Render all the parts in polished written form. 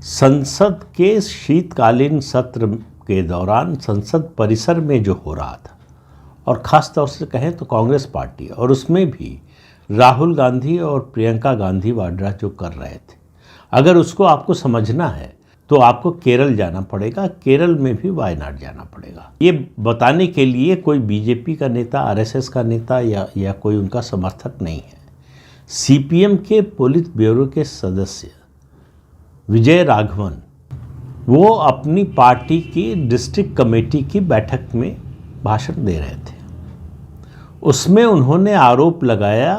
संसद के शीतकालीन सत्र के दौरान संसद परिसर में जो हो रहा था, और ख़ास तौर से कहें तो कांग्रेस पार्टी, और उसमें भी राहुल गांधी और प्रियंका गांधी वाड्रा जो कर रहे थे, अगर उसको आपको समझना है तो आपको केरल जाना पड़ेगा। केरल में भी वायनाड जाना पड़ेगा। ये बताने के लिए कोई बीजेपी का नेता, आरएसएस का नेता या कोई उनका समर्थक नहीं है। सीपीएम के पोलित ब्यूरो के सदस्य विजय राघवन, वो अपनी पार्टी की डिस्ट्रिक्ट कमेटी की बैठक में भाषण दे रहे थे। उसमें उन्होंने आरोप लगाया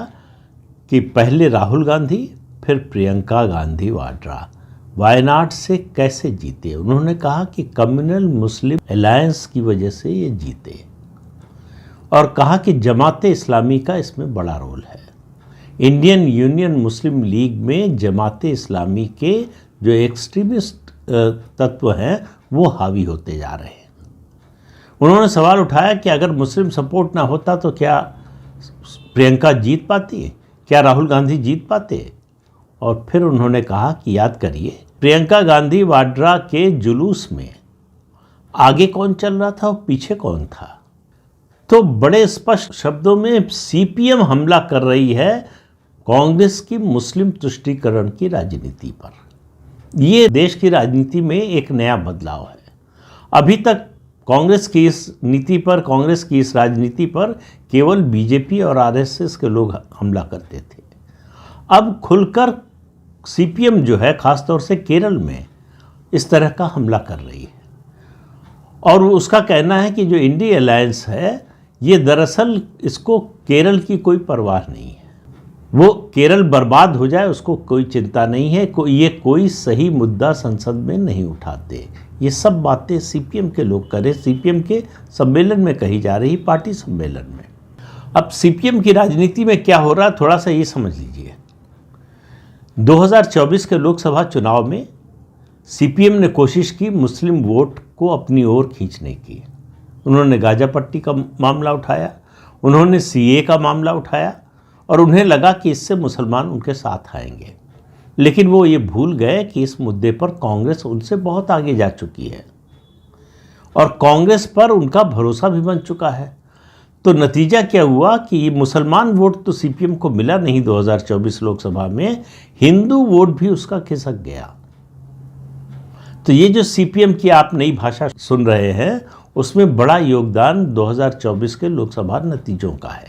कि पहले राहुल गांधी फिर प्रियंका गांधी वाड्रा वायनाड से कैसे जीते। उन्होंने कहा कि कम्युनल मुस्लिम अलायंस की वजह से ये जीते, और कहा कि जमाते इस्लामी का इसमें बड़ा रोल है। इंडियन यूनियन मुस्लिम लीग में जमाते इस्लामी के जो एक्सट्रीमिस्ट तत्व हैं वो हावी होते जा रहे हैं। उन्होंने सवाल उठाया कि अगर मुस्लिम सपोर्ट ना होता तो क्या प्रियंका जीत पाती, क्या राहुल गांधी जीत पाते। और फिर उन्होंने कहा कि याद करिए, प्रियंका गांधी वाड्रा के जुलूस में आगे कौन चल रहा था और पीछे कौन था। तो बड़े स्पष्ट शब्दों में सीपीएम हमला कर रही है कांग्रेस की मुस्लिम तुष्टीकरण की राजनीति पर। ये देश की राजनीति में एक नया बदलाव है। अभी तक कांग्रेस की इस नीति पर, कांग्रेस की इस राजनीति पर केवल बीजेपी और आरएसएस के लोग हमला करते थे। अब खुलकर सीपीएम जो है, खासतौर से केरल में, इस तरह का हमला कर रही है। और उसका कहना है कि जो इंडी अलायंस है, ये दरअसल इसको केरल की कोई परवाह नहीं है। वो केरल बर्बाद हो जाए उसको कोई चिंता नहीं है। ये कोई सही मुद्दा संसद में नहीं उठाते। ये सब बातें सीपीएम के लोग करें, सीपीएम के सम्मेलन में कही जा रही, पार्टी सम्मेलन में। अब सीपीएम की राजनीति में क्या हो रहा है, थोड़ा सा ये समझ लीजिए। 2024 के लोकसभा चुनाव में सीपीएम ने कोशिश की मुस्लिम वोट को अपनी ओर खींचने की। उन्होंने गाजा पट्टी का मामला उठाया, उन्होंने सीए का मामला उठाया, और उन्हें लगा कि इससे मुसलमान उनके साथ आएंगे। लेकिन वो ये भूल गए कि इस मुद्दे पर कांग्रेस उनसे बहुत आगे जा चुकी है और कांग्रेस पर उनका भरोसा भी बन चुका है। तो नतीजा क्या हुआ कि मुसलमान वोट तो सीपीएम को मिला नहीं 2024 लोकसभा में, हिंदू वोट भी उसका खिसक गया। तो ये जो सीपीएम की आप नई भाषा सुन रहे हैं, उसमें बड़ा योगदान 2024 के लोकसभा नतीजों का है।